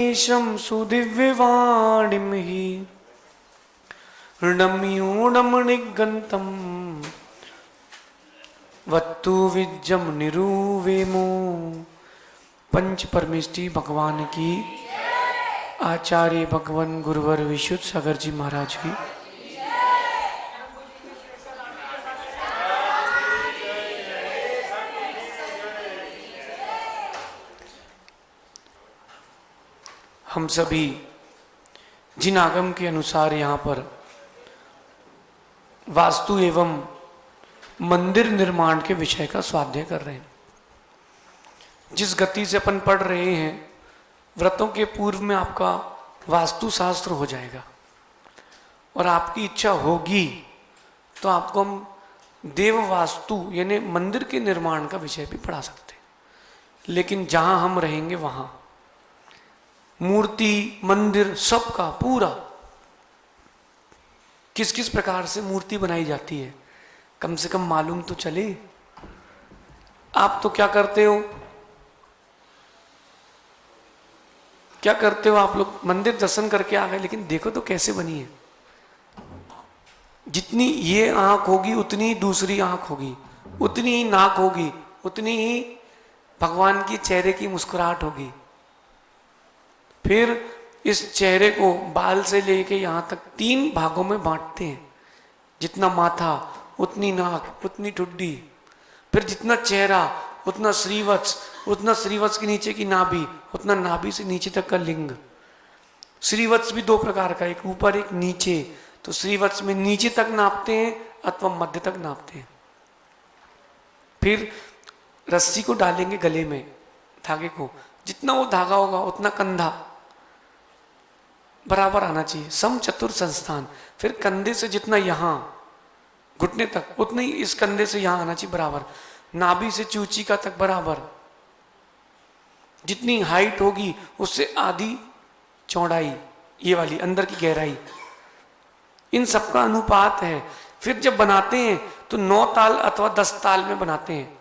ईशं सुदिव्यवाणिमहि णम्यूणमणिगन्तं वत्तु विज्जम निरूवेमो। पंच परमेष्टि भगवान की, आचार्य भगवान गुरुवर विशुद्ध सागर जी महाराज की। हम सभी जिन आगम के अनुसार यहाँ पर वास्तु एवं मंदिर निर्माण के विषय का स्वाध्याय कर रहे हैं, जिस गति से अपन पढ़ रहे हैं, व्रतों के पूर्व में आपका वास्तु शास्त्र हो जाएगा और आपकी इच्छा होगी तो आपको हम देव वास्तु यानी मंदिर के निर्माण का विषय भी पढ़ा सकते हैं। लेकिन जहां हम रहेंगे वहां मूर्ति मंदिर सबका पूरा किस किस प्रकार से मूर्ति बनाई जाती है कम से कम मालूम तो चले। आप तो क्या करते हो आप लोग मंदिर दर्शन करके आ गए, लेकिन देखो तो कैसे बनी है। जितनी ये आंख होगी उतनी दूसरी आंख होगी, उतनी ही नाक होगी, उतनी ही भगवान की चेहरे की मुस्कुराहट होगी। फिर इस चेहरे को बाल से लेके यहाँ तक 3 भागों में बांटते हैं। जितना माथा उतनी नाक उतनी ठुड्डी, फिर जितना चेहरा उतना श्रीवत्स, उतना श्रीवत्स के नीचे की नाभि, उतना नाभि से नीचे तक का लिंग। श्रीवत्स भी 2 प्रकार का, एक ऊपर एक नीचे। तो श्रीवत्स में नीचे तक नापते हैं अथवा मध्य तक नापते हैं। फिर रस्सी को डालेंगे गले में, धागे को, जितना वो धागा होगा उतना कंधा बराबर आना चाहिए, सम चतुर संस्थान। फिर कंधे से जितना यहां घुटने तक उतना ही इस कंधे से यहां आना चाहिए बराबर। नाभि से चूचिका तक बराबर। जितनी हाइट होगी उससे आधी चौड़ाई, ये वाली अंदर की गहराई, इन सबका अनुपात है। फिर जब बनाते हैं तो 9 ताल अथवा 10 ताल में बनाते हैं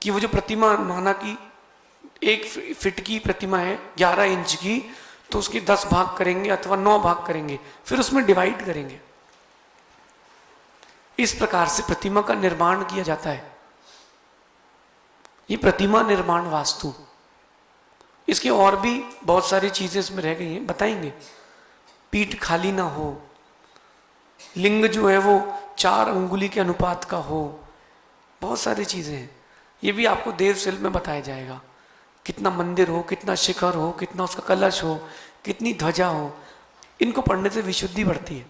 कि वो जो प्रतिमा माना कि 1 फीट की प्रतिमा है 11 इंच की, तो उसके 10 भाग करेंगे अथवा 9 भाग करेंगे, फिर उसमें डिवाइड करेंगे। इस प्रकार से प्रतिमा का निर्माण किया जाता है। ये प्रतिमा निर्माण वास्तु। इसके और भी बहुत सारी चीजें इसमें रह गई हैं, बताएंगे। पीठ खाली ना हो, लिंग जो है वो 4 अंगुली के अनुपात का हो, बहुत सारी चीजें हैं। ये भी आपको देवशिल्प में बताया जाएगा। कितना मंदिर हो, कितना शिखर हो, कितना उसका कलश हो, कितनी ध्वजा हो, इनको पढ़ने से विशुद्धि बढ़ती है।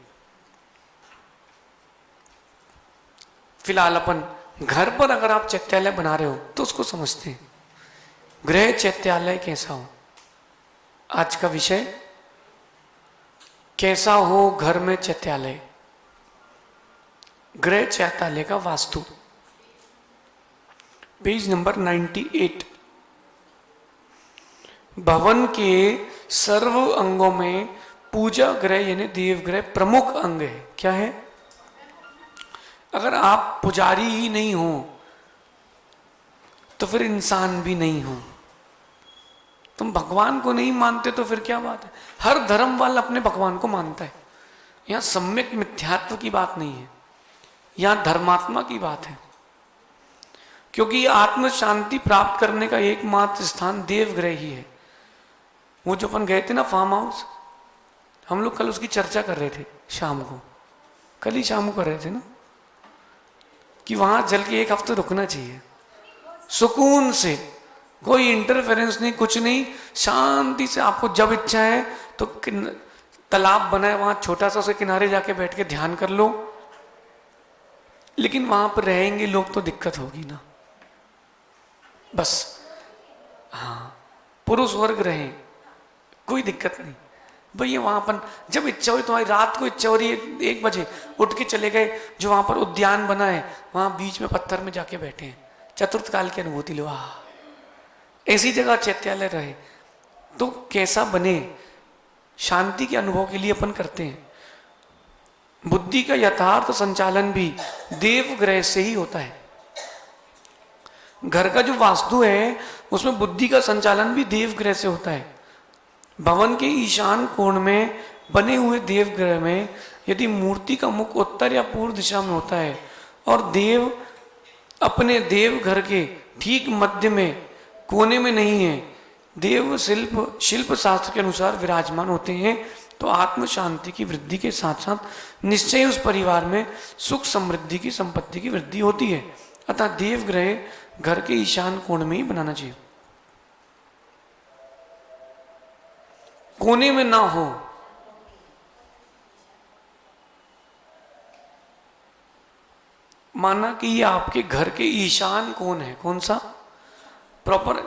फिलहाल अपन घर पर अगर आप चैत्यालय बना रहे हो तो उसको समझते हैं। गृह चैत्यालय कैसा हो, आज का विषय कैसा हो घर में चैत्यालय, गृह चैत्यालय का वास्तु, पेज नंबर 98। भवन के सर्व अंगों में पूजा गृह यानी देवगृह प्रमुख अंग है। क्या है? अगर आप पुजारी ही नहीं हो तो फिर इंसान भी नहीं हो। तुम भगवान को नहीं मानते तो फिर क्या बात है। हर धर्म वाला अपने भगवान को मानता है। यहां सम्यक मिथ्यात्व की बात नहीं है, यहां धर्मात्मा की बात है। क्योंकि आत्म शांति प्राप्त करने का एकमात्र स्थान देवगृह ही है। वो जो अपन गए थे ना फार्म हाउस, हम लोग कल उसकी चर्चा कर रहे थे शाम को, कल ही शाम को कर रहे थे ना, कि वहां चल के 1 हफ्ते रुकना चाहिए सुकून से, कोई इंटरफेरेंस नहीं, कुछ नहीं, शांति से। आपको जब इच्छा है तो तालाब बना है वहां छोटा सा, उसके किनारे जाके बैठ के ध्यान कर लो। लेकिन वहां पर रहेंगे लोग तो दिक्कत होगी ना, बस। हाँ, पुरुष वर्ग रहे कोई दिक्कत नहीं भैया। वहां अपन जब इच्छा हुई, तुम्हारी रात को इच्छा हो रही है 1 बजे, उठ के चले गए, जो वहां पर उद्यान बना है वहां बीच में पत्थर में जाके बैठे हैं, चतुर्थ काल की अनुभूति लो। ऐसी जगह चैत्यालय रहे तो कैसा बने, शांति के अनुभव के लिए अपन करते हैं। बुद्धि का यथार्थ संचालन भी देवगृह से ही होता है। घर का जो वास्तु है उसमें बुद्धि का संचालन भी देवगृह से होता है। भवन के ईशान कोण में बने हुए देवगृह में यदि मूर्ति का मुख उत्तर या पूर्व दिशा में होता है और देव अपने देवघर के ठीक मध्य में कोने में नहीं है, देव शिल्प शास्त्र के अनुसार विराजमान होते हैं, तो आत्म शांति की वृद्धि के साथ साथ निश्चय उस परिवार में सुख समृद्धि की संपत्ति की वृद्धि होती है। अतः देवगृह घर के ईशान कोण में ही बनाना चाहिए, कोने में ना हो। माना कि ये आपके घर के ईशान कोण है, कौन सा, प्रॉपर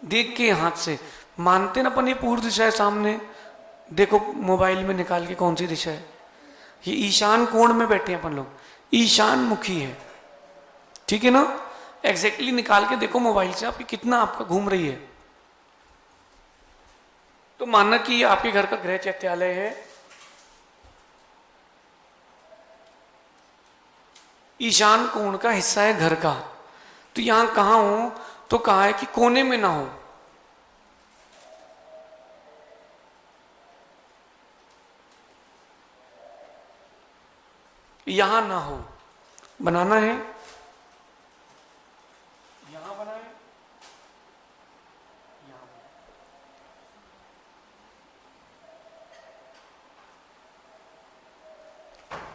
देख के हाथ से मानते ना अपन, ये पूर्व दिशा है सामने, देखो मोबाइल में निकाल के कौन सी दिशा है, ये ईशान कोण में बैठे हैं अपन लोग, ईशान मुखी है, ठीक है ना। एग्जैक्टली निकाल के देखो मोबाइल से आपकी कितना आपका घूम रही है। तो मानना कि ये आपके घर का गृह चैत्यालय है, ईशान कोण का हिस्सा है घर का, तो यहां कहां हो, तो कहा है कि कोने में ना हो, यहां ना हो, बनाना है, यहां बनाए, यहां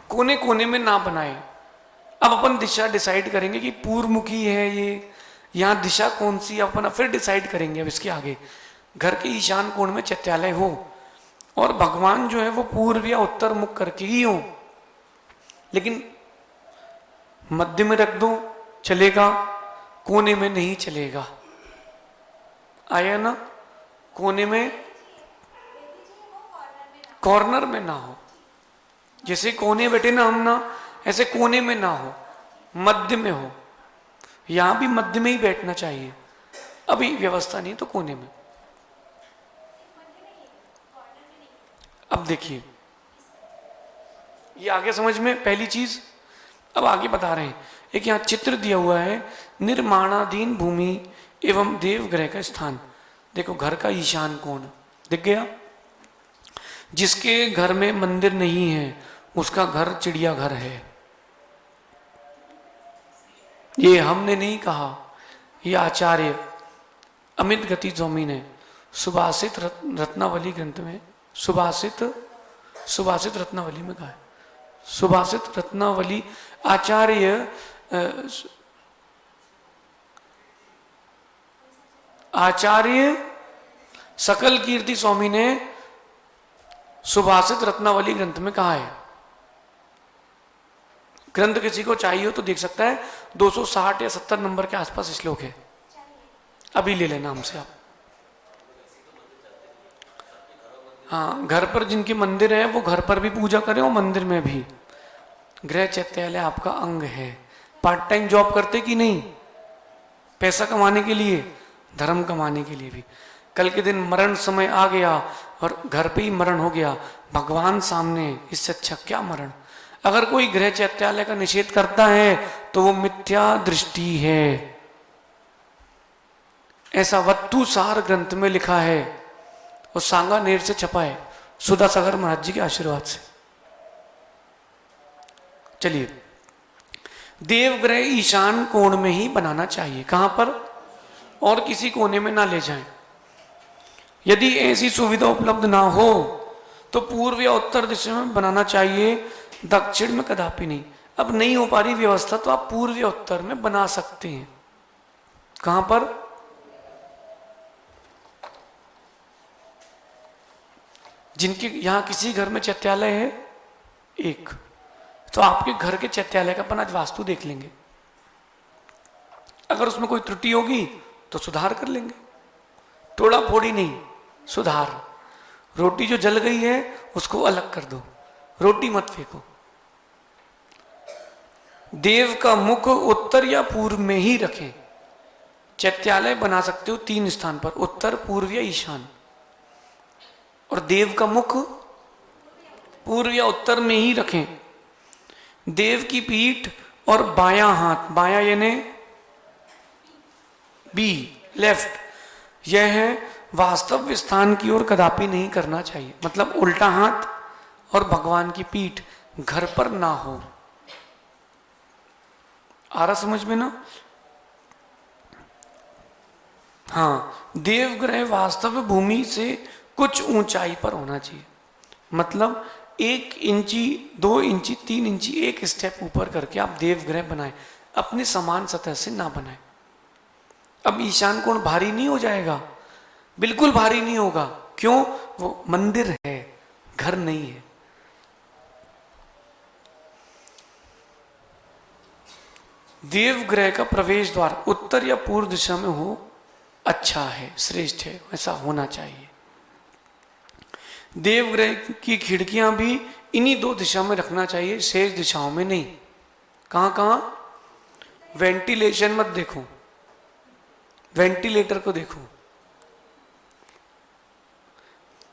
कोने कोने में ना बनाए। अब अपन दिशा डिसाइड करेंगे कि पूर्वमुखी है ये, यहां दिशा कौन सी, अपन फिर डिसाइड करेंगे अब इसके आगे। घर के ईशान कोण में चैत्यालय हो और भगवान जो है वो पूर्व या उत्तर मुख करके ही हो, लेकिन मध्य में रख दो चलेगा, कोने में नहीं चलेगा। आया ना, कोने में, कॉर्नर में ना हो, जैसे कोने बैठे ना हम ना, ऐसे कोने में ना हो, मध्य में हो। यहां भी मध्य में ही बैठना चाहिए, अभी व्यवस्था नहीं तो कोने में। अब देखिए ये आगे समझ में पहली चीज, अब आगे बता रहे हैं। एक यहां चित्र दिया हुआ है, निर्माणाधीन भूमि एवं देवगृह का स्थान। देखो घर का ईशान कोण दिख गया, जिसके घर में मंदिर नहीं है उसका घर चिड़ियाघर है। ये हमने नहीं कहा, ये आचार्य अमित गति स्वामी ने सुभाषित रत्नावली ग्रंथ में, सुभाषित रत्नावली में कहा है। सुभाषित रत्नावली आचार्य सकल कीर्ति स्वामी ने सुभाषित रत्नावली ग्रंथ में कहा है। ग्रंथ किसी को चाहिए हो तो देख सकता है, 260 या 70 नंबर के आसपास श्लोक है, अभी ले लेना हमसे आप। हाँ, घर पर जिनके मंदिर है वो घर पर भी पूजा करें और मंदिर में भी। गृह चैत्यालय आपका अंग है। पार्ट टाइम जॉब करते कि नहीं, पैसा कमाने के लिए, धर्म कमाने के लिए भी। कल के दिन मरण समय आ गया और घर पे ही मरण हो गया, भगवान सामने, इससे अच्छा क्या मरण। अगर कोई गृह चैत्यालय का निषेध करता है तो वो मिथ्या दृष्टि है, ऐसा वत्तु सार ग्रंथ में लिखा है और सांगानेर से छपा है, सुधा सागर महाराज जी के आशीर्वाद से। चलिए, देवगृह ईशान कोण में ही बनाना चाहिए, कहां पर, और किसी कोने में ना ले जाएं। यदि ऐसी सुविधा उपलब्ध ना हो तो पूर्व या उत्तर दिशा में बनाना चाहिए, दक्षिण में कदापि नहीं। अब नहीं हो पा रही व्यवस्था तो आप पूर्व या उत्तर में बना सकते हैं। कहां पर, जिनके यहां किसी घर में चैत्यालय है एक, तो आपके घर के चैत्यालय का अपन आज वास्तु देख लेंगे। अगर उसमें कोई त्रुटि होगी तो सुधार कर लेंगे, तोड़ा फोड़ी नहीं, सुधार। रोटी जो जल गई है उसको अलग कर दो, रोटी मत फेंको। देव का मुख उत्तर या पूर्व में ही रखें। चैत्यालय बना सकते हो 3 स्थान पर, उत्तर, पूर्व या ईशान। और देव का मुख पूर्व या उत्तर में ही रखें। देव की पीठ और बायां हाथ, बायां यानी बी, लेफ्ट, यह है वास्तव स्थान की ओर कदापि नहीं करना चाहिए, मतलब उल्टा हाथ और भगवान की पीठ घर पर ना हो। आ रहा समझ में ना? हाँ, देवग्रह वास्तव भूमि से कुछ ऊंचाई पर होना चाहिए, मतलब 1 इंची 2 इंची 3 इंची एक स्टेप ऊपर करके आप देवग्रह बनाएं, अपनी समान सतह से ना बनाएं। अब ईशान कोण भारी नहीं हो जाएगा, बिल्कुल भारी नहीं होगा। क्यों? वो मंदिर है, घर नहीं है। देवग्रह का प्रवेश द्वार उत्तर या पूर्व दिशा में हो, अच्छा है, श्रेष्ठ है, ऐसा होना चाहिए। देवग्रह की खिड़कियां भी इन्हीं 2 दिशा में रखना चाहिए, शेष दिशाओं में नहीं। कहां कहां? वेंटिलेशन मत देखो, वेंटिलेटर को देखो।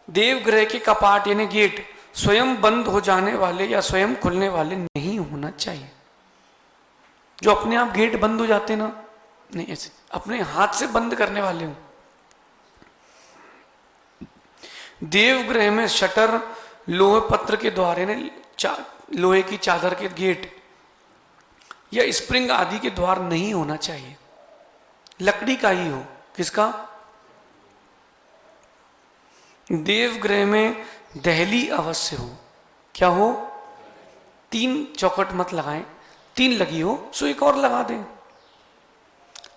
देवग्रह के कपाट यानी गेट स्वयं बंद हो जाने वाले या स्वयं खुलने वाले नहीं होना चाहिए। जो अपने आप गेट बंद हो जाते ना, नहीं, ऐसे अपने हाथ से बंद करने वाले हो। देवग्रह में शटर लोहे पत्र के द्वार ने लोहे की चादर के गेट या स्प्रिंग आदि के द्वार नहीं होना चाहिए, लकड़ी का ही हो। किसका? देवग्रह में दहली अवश्य हो। क्या हो? 3 चौखट मत लगाएं, 3 लगी हो सो एक और लगा दें।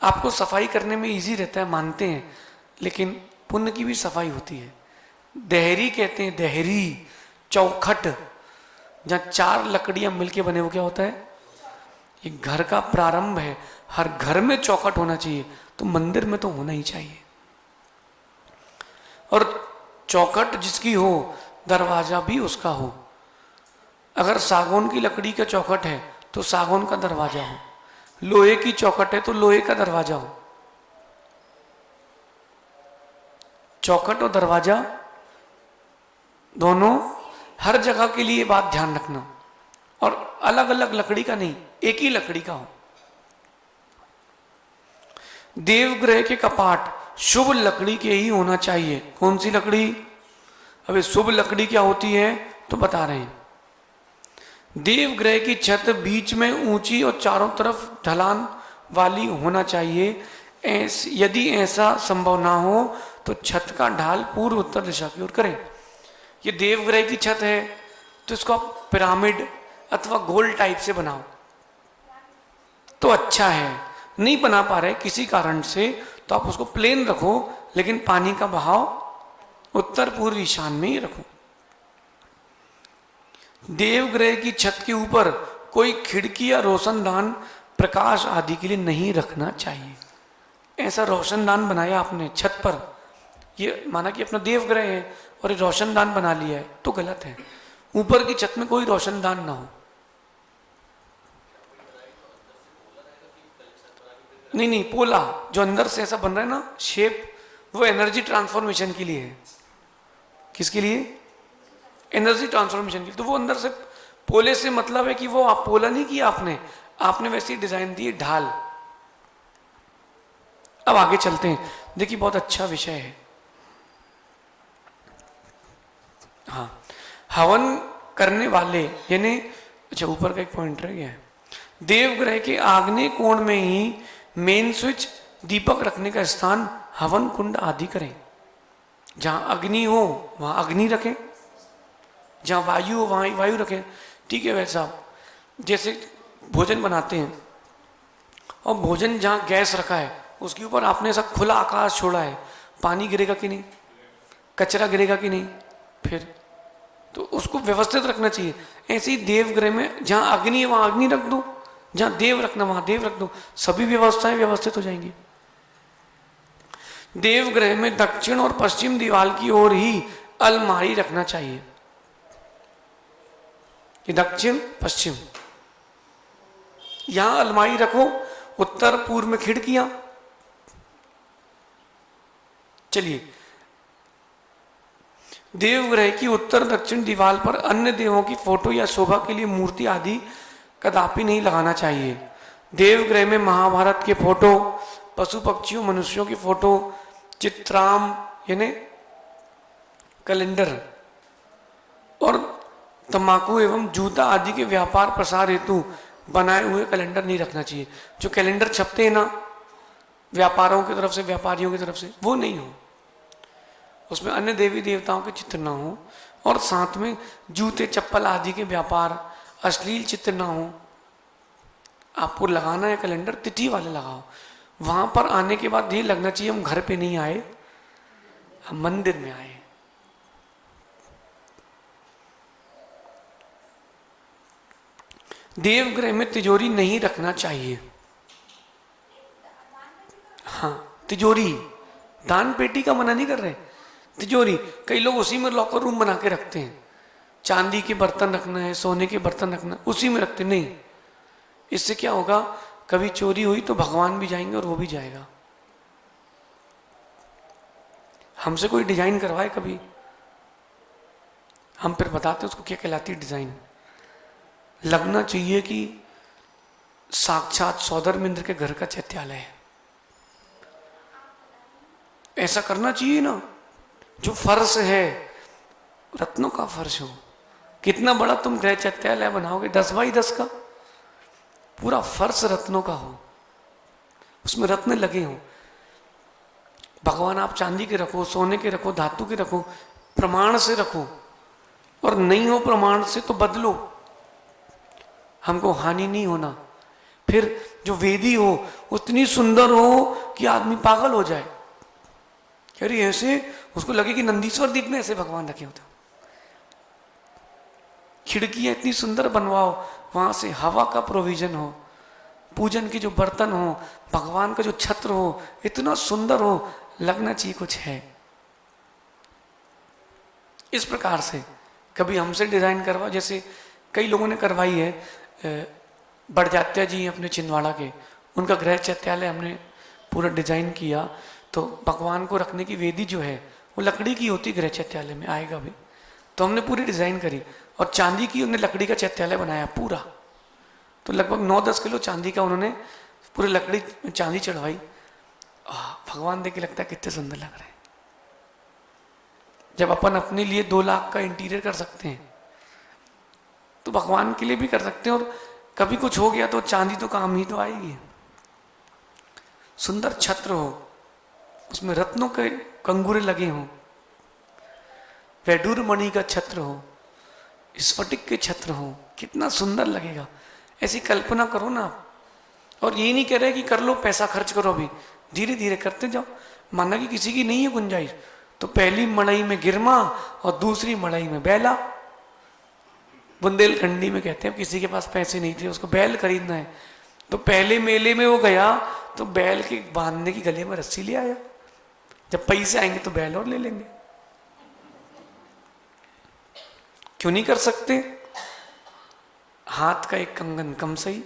आपको सफाई करने में इजी रहता है, मानते हैं, लेकिन पुण्य की भी सफाई होती है। देहरी कहते हैं, देहरी चौखट, जहां 4 लकड़ियां मिलके बने, वो क्या होता है? ये घर का प्रारंभ है। हर घर में चौखट होना चाहिए, तो मंदिर में तो होना ही चाहिए। और चौखट जिसकी हो, दरवाजा भी उसका हो। अगर सागौन की लकड़ी का चौखट है तो सागौन का दरवाजा हो, लोहे की चौखट है तो लोहे का दरवाजा हो। चौखट और दरवाजा दोनों हर जगह के लिए बात ध्यान रखना, और अलग अलग लकड़ी का नहीं, एक ही लकड़ी का हो। देवग्रह के कपाट शुभ लकड़ी के ही होना चाहिए। कौन सी लकड़ी? अबे शुभ लकड़ी क्या होती है तो बता रहे हैं। देवग्रह की छत बीच में ऊंची और चारों तरफ ढलान वाली होना चाहिए। यदि ऐसा संभव ना हो तो छत का ढाल पूर्व उत्तर दिशा की ओर करें। ये देवग्रह की छत है तो इसको आप पिरामिड अथवा गोल टाइप से बनाओ तो अच्छा है। नहीं बना पा रहे किसी कारण से तो आप उसको प्लेन रखो, लेकिन पानी का बहाव उत्तर पूर्व ईशान में ही रखो। देवग्रह की छत के ऊपर कोई खिड़की या रोशनदान प्रकाश आदि के लिए नहीं रखना चाहिए। ऐसा रोशनदान बनाया आपने छत पर, ये माना कि अपना देवग्रह है और ये रोशनदान बना लिया है, तो गलत है। ऊपर की छत में कोई रोशनदान ना हो। नहीं नहीं, पोला जो अंदर से ऐसा बन रहा है ना शेप, वो एनर्जी ट्रांसफॉर्मेशन के लिए है। किसके लिए? एनर्जी ट्रांसफॉर्मेशन के लिए। तो वो अंदर से पोले से मतलब है कि वो आप पोला नहीं किया आपने वैसे ही डिजाइन दी ढाल। अब आगे चलते हैं, देखिए बहुत अच्छा विषय है। हाँ, हवन करने वाले यानी, अच्छा ऊपर का एक पॉइंट रह गया है। देवग्रह के आग्नेय कोण में ही मेन स्विच, दीपक रखने का स्थान, हवन कुंड आदि करें। जहां अग्नि हो वहां अग्नि रखें, जहां वायु हो वहां वायु रखें। ठीक है, वैसा जैसे भोजन बनाते हैं और भोजन जहां गैस रखा है उसके ऊपर आपने ऐसा खुला आकाश छोड़ा है, पानी गिरेगा कि नहीं, कचरा गिरेगा कि नहीं, फिर तो उसको व्यवस्थित रखना चाहिए। ऐसे ही देवग्रह में जहां अग्नि है वहां अग्नि रख दो, जहां देव रखना वहां देव रख दो, सभी व्यवस्थाएं व्यवस्थित हो जाएंगी। देवग्रह में दक्षिण और पश्चिम दीवार की ओर ही अलमारी रखना चाहिए। ये दक्षिण पश्चिम, यहां अलमारी रखो, उत्तर पूर्व में खिड़कियां। चलिए, देवग्रह की उत्तर दक्षिण दीवार पर अन्य देवों की फोटो या शोभा के लिए मूर्ति आदि कदापि नहीं लगाना चाहिए। देवग्रह में महाभारत के फोटो, पशु पक्षियों मनुष्यों की फोटो, चित्राम यानी कैलेंडर और तंबाकू एवं जूता आदि के व्यापार प्रसार हेतु बनाए हुए कैलेंडर नहीं रखना चाहिए। जो कैलेंडर छपते हैं ना व्यापारों की तरफ से, व्यापारियों की तरफ से, वो नहीं हो, उसमें अन्य देवी देवताओं के चित्र ना हो, और साथ में जूते चप्पल आदि के व्यापार, अश्लील चित्र ना हो। आपको लगाना है कैलेंडर, तिथि वाले लगाओ। वहां पर आने के बाद ये लगना चाहिए हम घर पे नहीं आए, हम मंदिर में आए। देवगृह में तिजोरी नहीं रखना चाहिए। हाँ, तिजोरी, दान पेटी का मना नहीं कर रहे, तिजोरी। कई लोग उसी में लॉकर रूम बना के रखते हैं, चांदी के बर्तन रखना है, सोने के बर्तन रखना है, उसी में रखते नहीं। इससे क्या होगा, कभी चोरी हुई तो भगवान भी जाएंगे और वो भी जाएगा। हमसे कोई डिजाइन करवाए कभी, हम फिर बताते उसको क्या कहलाती है डिजाइन। लगना चाहिए कि साक्षात सौदर्मिंद्र के घर का चैत्यालय है, ऐसा करना चाहिए ना। जो फर्श है रत्नों का फर्श हो। कितना बड़ा तुम गृह चैत्यालय बनाओगे, 10 बाई 10 का, पूरा फर्श रत्नों का हो, उसमें रत्न लगे हों। भगवान आप चांदी के रखो, सोने के रखो, धातु के रखो, प्रमाण से रखो, और नहीं हो प्रमाण से तो बदलो, हमको हानि नहीं होना। फिर जो वेदी हो उतनी सुंदर हो कि आदमी पागल हो जाए, कह रही ऐसे उसको लगे कि नंदीश्वर दीप में ऐसे भगवान रखे होते। खिड़कियां इतनी सुंदर बनवाओ, वहां से हवा का प्रोविजन हो, पूजन के जो बर्तन हो, भगवान का जो छत्र हो इतना सुंदर हो, लगना चाहिए कुछ है। इस प्रकार से कभी हमसे डिजाइन करवा, जैसे कई लोगों ने करवाई है, बड़जात्या जी अपने छिंदवाड़ा के, उनका गृह चैत्यालय हमने पूरा डिजाइन किया। तो भगवान को रखने की वेदी जो है वो लकड़ी की होती, गृह चैत्यालय में आएगा भी, तो हमने पूरी डिजाइन करी, और चांदी की उन्होंने लकड़ी का चैत्यालय बनाया पूरा। तो लगभग 9-10 किलो चांदी का उन्होंने पूरी लकड़ी चांदी चढ़वाई। भगवान देख के लगता है कितने सुंदर लग रहे हैं। जब अपन अपने लिए 2 लाख का इंटीरियर कर सकते हैं तो भगवान के लिए भी कर सकते हैं। और कभी कुछ हो गया तो चांदी तो काम ही तो आएगी। सुंदर छत्र हो, उसमें रत्नों के कंगूरे लगे हों, वैडूर मणि का छत्र हो, स्फटिक के छत्र हो, कितना सुंदर लगेगा। ऐसी कल्पना करो ना आप। और ये नहीं कह रहे कि कर लो, पैसा खर्च करो, अभी धीरे धीरे करते जाओ। माना कि किसी की नहीं है गुंजाइश, तो पहली मड़ई में गिरमा और दूसरी मड़ई में बैला। बुंदेलखंडी में कहते हैं किसी के पास पैसे नहीं थे, उसको बैल खरीदना है, तो पहले मेले में वो गया तो बैल के बांधने की गले में रस्सी ले आया। जब पैसे आएंगे तो बैल और ले लेंगे। क्यों नहीं कर सकते? हाथ का एक कंगन कम सही,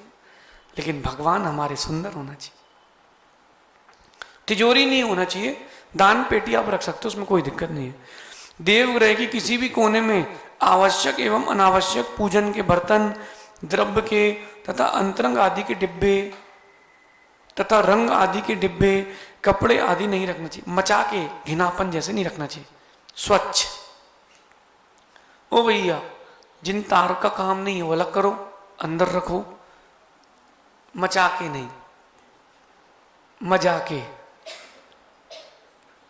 लेकिन भगवान हमारे सुंदर होना चाहिए। तिजोरी नहीं होना चाहिए, दान पेटी आप रख सकते हो, उसमें कोई दिक्कत नहीं है। देवगृह की किसी भी कोने में आवश्यक एवं अनावश्यक पूजन के बर्तन, द्रव्य के तथा अंतरंग आदि के डिब्बे तथा रंग आदि के डिब्बे, कपड़े आदि नहीं रखना चाहिए। मचा के घिनापन जैसे नहीं रखना चाहिए, स्वच्छ। ओ भैया, जिन तार का काम नहीं है वो अलग करो, अंदर रखो, मचा के नहीं, मजा के।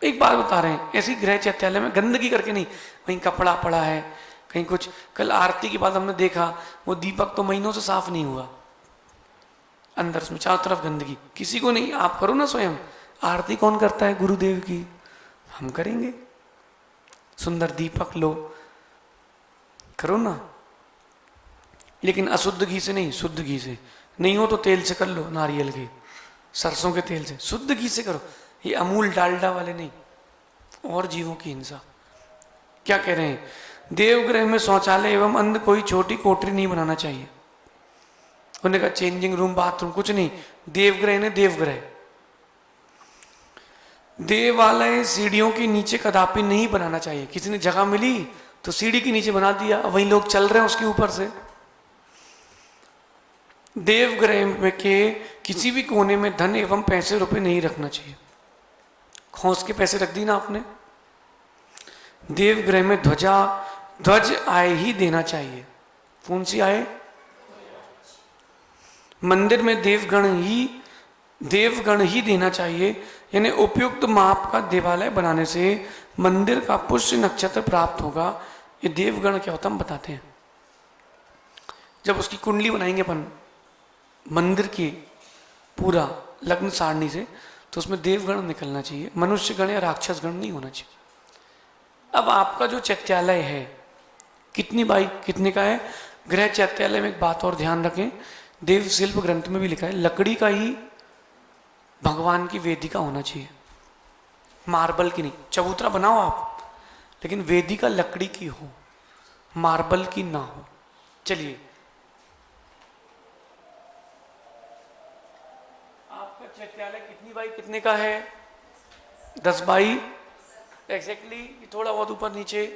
एक बात बता रहे हैं, ऐसी गृह चैत्यालय में गंदगी करके नहीं, कहीं कपड़ा पड़ा है, कहीं कुछ। कल आरती के बाद हमने देखा वो दीपक तो महीनों से साफ नहीं हुआ, अंदर उसमें चारों तरफ गंदगी। किसी को नहीं, आप करो ना स्वयं। आरती कौन करता है? गुरुदेव की, हम करेंगे। सुंदर दीपक लो, करो ना, लेकिन अशुद्ध घी से नहीं, शुद्ध घी से। नहीं हो तो तेल से कर लो, नारियल के, सरसों के तेल से, शुद्ध घी से करो। ये अमूल डालडा वाले नहीं, और जीवों की हिंसा। क्या कह रहे हैं? देवगृह में शौचालय एवं अन्य कोई छोटी कोठरी नहीं बनाना चाहिए। उन्होंने कहा चेंजिंग रूम, बाथरूम कुछ नहीं। देवगृह ने देवगृह, देवालय सीढ़ियों के नीचे कदापि नहीं बनाना चाहिए। किसी ने जगह मिली तो सीढ़ी के नीचे बना दिया, वही लोग चल रहे हैं उसके ऊपर से। देवगृह में के किसी भी कोने में धन एवं पैसे रुपए नहीं रखना चाहिए। खोस के पैसे रख दी ना आपने, देवगृह में ध्वज आए ही देना चाहिए। कौन सी आए? मंदिर में देवगण ही देना चाहिए, यानी उपयुक्त माप का देवालय बनाने से मंदिर का पुष्य नक्षत्र प्राप्त होगा। ये देवगण क्या होता है हम बताते हैं। जब उसकी कुंडली बनाएंगे अपन मंदिर की पूरा लग्न सारणी से, तो उसमें देवगण निकलना चाहिए, मनुष्य गण या राक्षस गण नहीं होना चाहिए। अब आपका जो चैत्यालय है कितनी बाई कितने का है? गृह चैत्यालय में एक बात और ध्यान रखें, देव शिल्प ग्रंथ में भी लिखा है लकड़ी का ही भगवान की वेदिका होना चाहिए, मार्बल की नहीं। चबूतरा बनाओ आप, लेकिन वेदिका लकड़ी की हो, मार्बल की ना हो। चलिए, आपका चैत्यालय कितनी बाई कितने का है? 10 बाई एग्जैक्टली, थोड़ा बहुत ऊपर नीचे।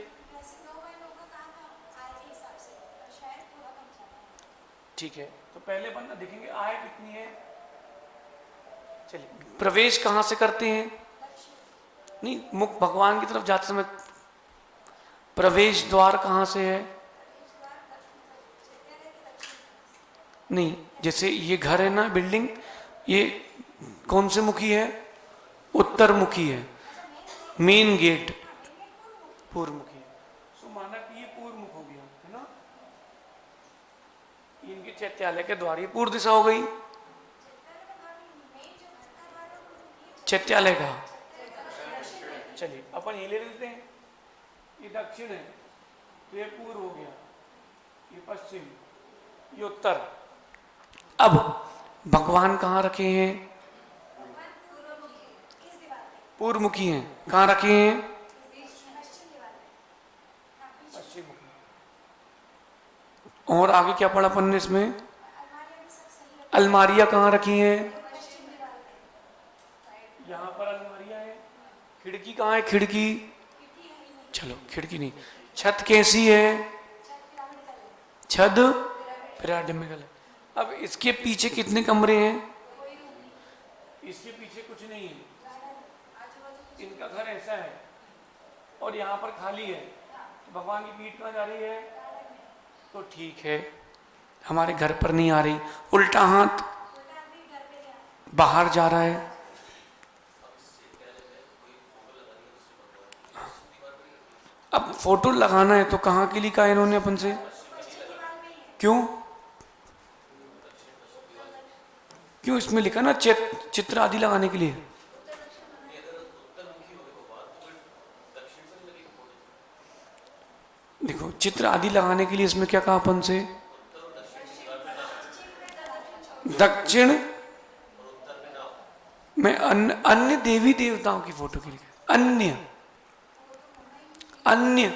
ठीक है, तो पहले अपन देखेंगे आय कितनी है। चलिए, प्रवेश कहां से करते हैं? नहीं, मुख भगवान की तरफ जाते समय प्रवेश द्वार कहां से है? नहीं, जैसे ये घर है ना, बिल्डिंग, ये कौन से मुखी है? उत्तर मुखी है। मेन गेट पूर्व मुखी है। सो माना कि ये पूर्व मुख हो गया है ना, इनके चैत्यालय के द्वार ये पूर्व दिशा हो गई। चैत्यालय का चलिए अपन ये ले लेते हैं, ये दक्षिण है तो ये पूर्व हो गया, ये पश्चिम, ये उत्तर। अब भगवान कहाँ रखे हैं? पूर्व मुखी हैं। कहाँ रखे हैं? पश्चिम मुखी। और आगे क्या पढ़ा अपन ने इसमें? अलमारियां कहाँ रखी हैं? यहाँ पर अलमारियां है। खिड़की कहाँ है? खिड़की, चलो खिड़की नहीं, छत कैसी है? छत पिरामिडल है। अब इसके पीछे कितने कमरे हैं? इसके पीछे कुछ नहीं है, इनका घर ऐसा है और यहाँ पर खाली है, तो भगवान की पीठ कहाँ जा रही है? तो ठीक है, हमारे घर पर नहीं आ रही, उल्टा हाथ बाहर जा रहा है। अब फोटो लगाना है तो कहाँ के लिए कहा इन्होंने अपन से? क्यों क्यों इसमें लिखा ना चित्र आदि लगाने के लिए? देखो, चित्र आदि लगाने के लिए इसमें क्या कहा अपन से? दक्षिण में अन्य देवी देवताओं की फोटो के लिए अन्य अन्य।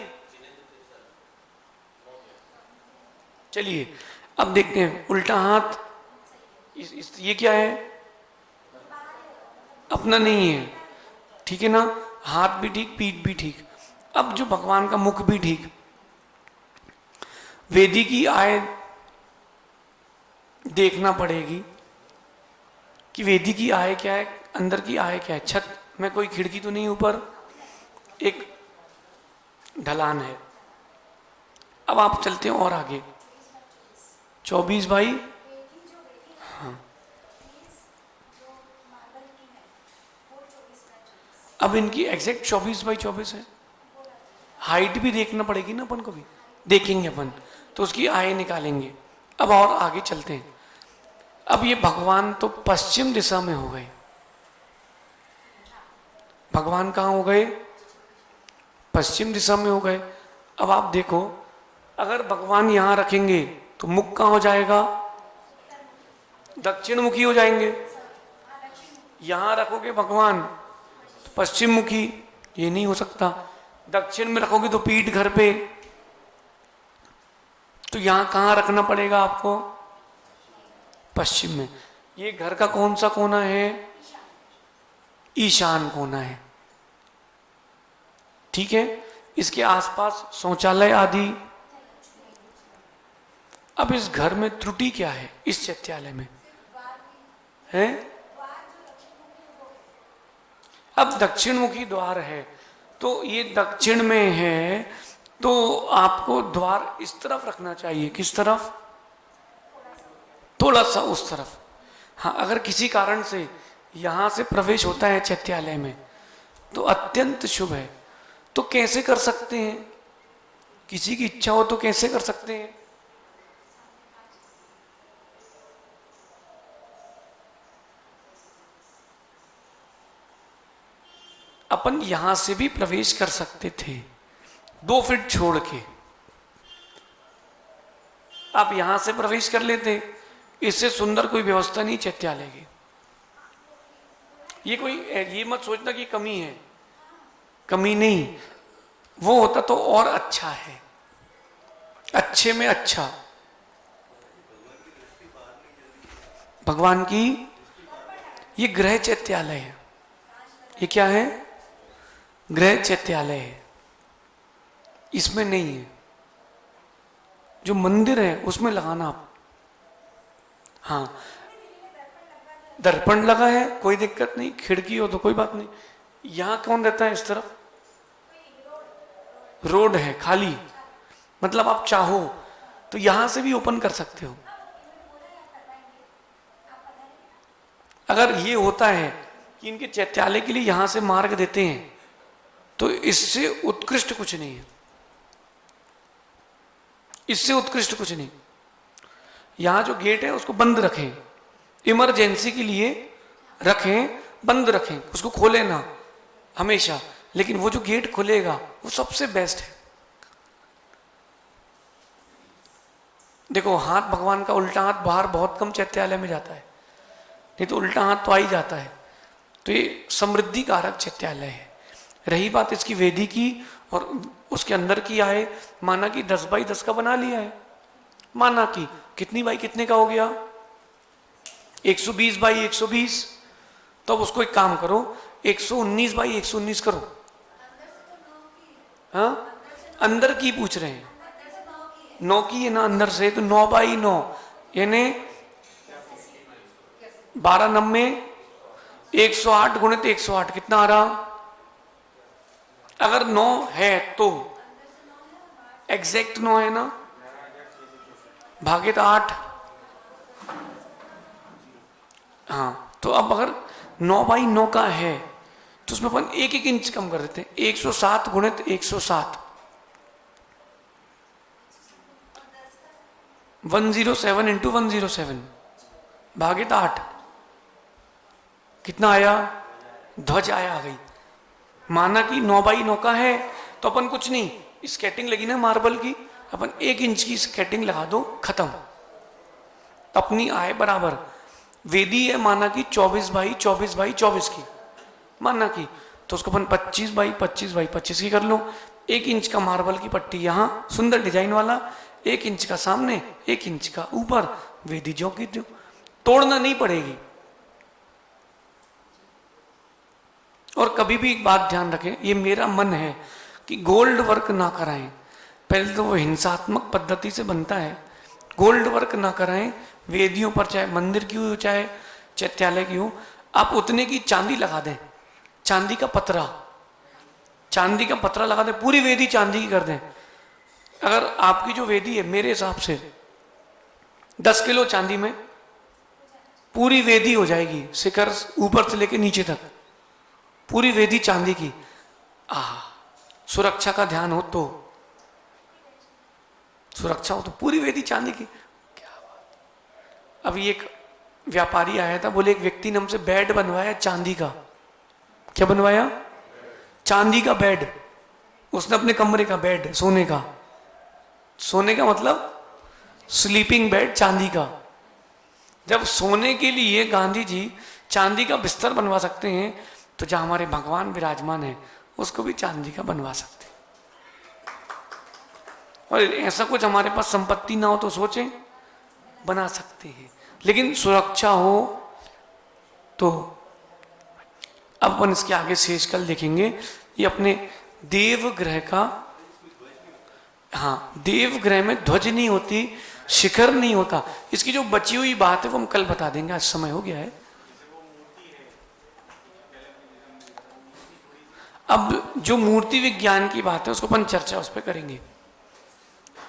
चलिए अब देखते हैं, उल्टा हाथ ये क्या है? अपना नहीं है, ठीक है ना, हाथ भी ठीक, पीठ भी ठीक। अब जो भगवान का मुख भी ठीक। वेदी की आय देखना पड़ेगी कि वेदी की आय क्या है, अंदर की आय क्या है। छत में कोई खिड़की तो नहीं, ऊपर एक ढलान है। अब आप चलते हैं और आगे, 24 बाई, हाँ, अब इनकी एग्जैक्ट 24 बाई 24 है। हाइट भी देखना पड़ेगी ना अपन को, भी देखेंगे अपन तो उसकी आय निकालेंगे। अब और आगे चलते हैं। अब ये भगवान तो पश्चिम दिशा में हो गए, भगवान कहाँ हो गए? पश्चिम दिशा में हो गए। अब आप देखो, अगर भगवान यहां रखेंगे तो मुख कहाँ हो जाएगा? दक्षिण मुखी हो जाएंगे। यहां रखोगे भगवान तो पश्चिम मुखी, ये नहीं हो सकता। दक्षिण में रखोगे तो पीठ घर पे, तो यहां कहां रखना पड़ेगा आपको? पश्चिम में। ये घर का कौन सा कोना है? ईशान कोना है, ठीक है। इसके आसपास शौचालय आदि। अब इस घर में त्रुटि क्या है? इस चैत्यालय में है, अब दक्षिण मुखी द्वार है तो ये दक्षिण में है, तो आपको द्वार इस तरफ रखना चाहिए। किस तरफ? थोड़ा सा उस तरफ। हाँ, अगर किसी कारण से यहां से प्रवेश होता है चैत्यालय में तो अत्यंत शुभ है। तो कैसे कर सकते हैं? किसी की इच्छा हो तो कैसे कर सकते हैं? अपन यहां से भी प्रवेश कर सकते थे 2 फीट छोड़ के। आप यहां से प्रवेश कर लेते, इससे सुंदर कोई व्यवस्था नहीं चैत्यालय की। ये मत सोचना कि कमी है, कमी नहीं, वो होता तो और अच्छा है, अच्छे में अच्छा। भगवान की ये गृह चैत्यालय है। ये क्या है? गृह चैत्यालय है, इसमें नहीं है। जो मंदिर है उसमें लगाना आप। हाँ, दर्पण लगा है, कोई दिक्कत नहीं, खिड़की हो तो कोई बात नहीं। यहां कौन रहता है? इस तरफ रोड है खाली, मतलब आप चाहो तो यहां से भी ओपन कर सकते हो। अगर ये होता है कि इनके चैत्यालय के लिए यहां से मार्ग देते हैं तो इससे उत्कृष्ट कुछ नहीं है, इससे उत्कृष्ट कुछ नहीं। यहां जो गेट है उसको बंद रखें, इमरजेंसी के लिए रखें, बंद रखें, उसको खोले ना हमेशा। लेकिन वो जो गेट खुलेगा वो सबसे बेस्ट है। देखो, हाथ भगवान का उल्टा हाथ बाहर बहुत कम चैत्यालय में जाता है, नहीं तो उल्टा हाथ तो आ ही जाता है। तो ये समृद्धि कारक चैत्यालय है। रही बात इसकी वेदी की और उसके अंदर की आए, माना कि 10 बाई 10 का बना लिया है, माना कि कितनी बाई कितने का हो गया? 120 बाई 120। तो अब उसको एक काम करो, 119 बाई 119 करो। हाँ, अंदर की पूछ रहे हैं? 9 की है ना अंदर से, तो 9 बाई 9 यानी 12 108 गुणित 108 कितना आ रहा? अगर 9 है तो एग्जैक्ट 9 है ना, भागित 8। हाँ, तो अब अगर 9 बाई 9 का है तो उसमें अपन 1 इंच कम कर देते हैं। 107 गुणित 107 107 इंटू 107 भागित 8 कितना आया? ध्वज आया, आ गई। माना कि 9 बाई 9 का है तो अपन कुछ नहीं, स्केटिंग लगी ना मार्बल की, अपन 1 इंच की स्केटिंग लगा दो, खत्म, अपनी आय बराबर। वेदी है माना कि 24 बाई 24 बाई 24 की, माना कि, तो उसको अपन 25 बाई 25 बाई 25 की कर लो। 1 इंच का मार्बल की पट्टी यहाँ, सुंदर डिजाइन वाला, 1 इंच का सामने, 1 इंच का ऊपर, वेदी जो की जो, तोड़ना नहीं पड़ेगी। और कभी भी एक बात ध्यान रखें, ये मेरा मन है कि गोल्ड वर्क ना कराएं। पहले तो वो हिंसात्मक पद्धति से बनता है, गोल्ड वर्क ना कराएं। वेदियों पर चाहे मंदिर की हो चाहे चैत्यालय की हो, आप उतने की चांदी लगा दें, चांदी का पतरा, चांदी का पतरा लगा दें, पूरी वेदी चांदी की कर दें। अगर आपकी जो वेदी है मेरे हिसाब से 10 किलो चांदी में पूरी वेदी हो जाएगी, शिखर ऊपर से लेके नीचे तक पूरी वेदी चांदी की। सुरक्षा का ध्यान हो तो, सुरक्षा हो तो पूरी वेदी चांदी की। क्या बात। अभी एक व्यापारी आया था, बोले एक व्यक्ति ने हमसे बेड बनवाया चांदी का। क्या बनवाया? चांदी का बेड। उसने अपने कमरे का बेड, सोने का, सोने का मतलब स्लीपिंग बेड चांदी का। जब सोने के लिए गांधी जी चांदी का बिस्तर बनवा सकते हैं तो जहां हमारे भगवान विराजमान है उसको भी चांदी का बनवा सकते हैं। और ऐसा कुछ हमारे पास संपत्ति ना हो तो सोचें, बना सकते हैं, लेकिन सुरक्षा हो तो। अब अपन इसके आगे शेष कल देखेंगे। ये अपने देवग्रह का, हाँ, देवग्रह में ध्वज नहीं होती, शिखर नहीं होता। इसकी जो बची हुई बात है वो हम कल बता देंगे, आज समय हो गया है। अब जो मूर्ति विज्ञान की बात है उसको अपन चर्चा उस पर करेंगे,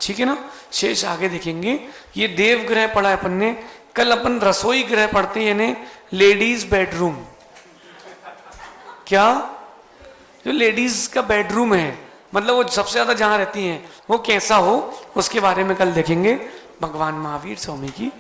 ठीक है ना। शेष आगे देखेंगे। ये देवग्रह पढ़ा है अपन ने। कल अपन रसोई ग्रह पढ़ते हैं, यानी लेडीज बेडरूम। क्या? जो लेडीज का बेडरूम है, मतलब वो सबसे ज्यादा जहां रहती हैं वो कैसा हो, उसके बारे में कल देखेंगे। भगवान महावीर स्वामी की